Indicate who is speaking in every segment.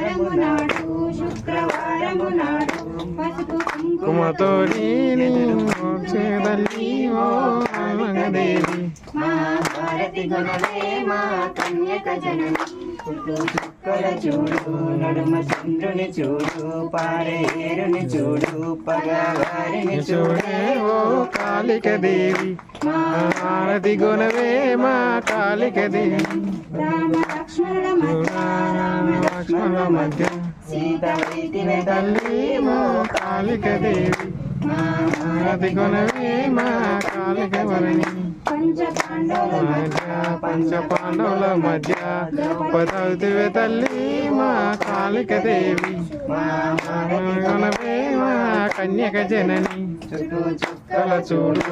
Speaker 1: వారము నాడు శుక్రవారము నాడు పసుపు
Speaker 2: కుంకుమతో తల్లి ఓ గంగదేవి
Speaker 1: మా భారతి గుణవే మా కన్యక జనని చుక్కల చూడు నడుమ చంద్రుని చూడు పారేరుని చూడు పగవారిని
Speaker 2: చూడే ఓ కాళిక దేవి మా భారతి గుణవే మా కాళిక దేవి
Speaker 1: రామ లక్ష్మణుల మధ్య
Speaker 2: లక్ష్మణ మధ్య
Speaker 1: సీత వైదివే
Speaker 2: తల్లి ఓ కాళిక దేవి మా భారతి గుణవే మా కాళిక వరణి పంచ పాండవుల మధ్య పదవివే తల్లి మా కాళిక దేవి మా గుణవే మా కన్యక జనని చుక్కల చూడు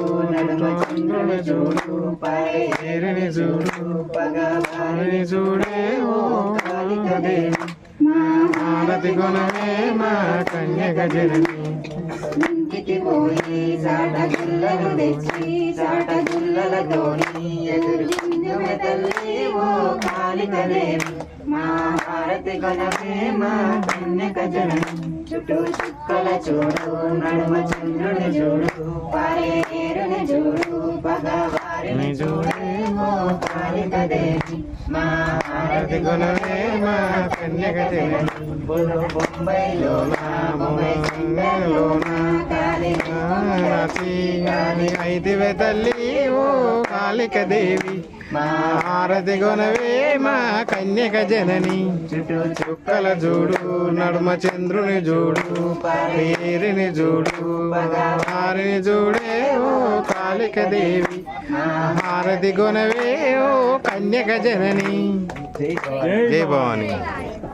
Speaker 2: చంద్రుని చూడు పేరుని చూడు పగవారిని చూడే ఓ కాళిక దేవి మా భారతి గుణవే మా కన్యక జనని
Speaker 1: ఇంటికి పోయి సాట గుల్లలు తెచ్చి సాట గుల్లలతోని ఎదురు తల్లి ఓ కాళిక దేవి మా భారతి గుణవే మా కన్యక జనని చుట్టూ చుక్కల చూడు నడుమ చంద్రుని చూడు పారేరుని చూడు పగవారిని చూడే ఓ కాళిక దేవి మా భారతి
Speaker 2: గుణవే మా కన్యక జనని
Speaker 1: బొంబాయిలోన
Speaker 2: అయితివే తల్లి ఓ కాళిక దేవి మా హారతి గుణవే మా కన్యక జనని
Speaker 1: చుట్టూ
Speaker 2: చుక్కల చూడు నడుమ చంద్రుని చూడు పేరుని చూడు వారిని చూడే ఓ కాళిక దేవి మా హారతి గుణవే ఓ కన్యక జనని జై భవాని.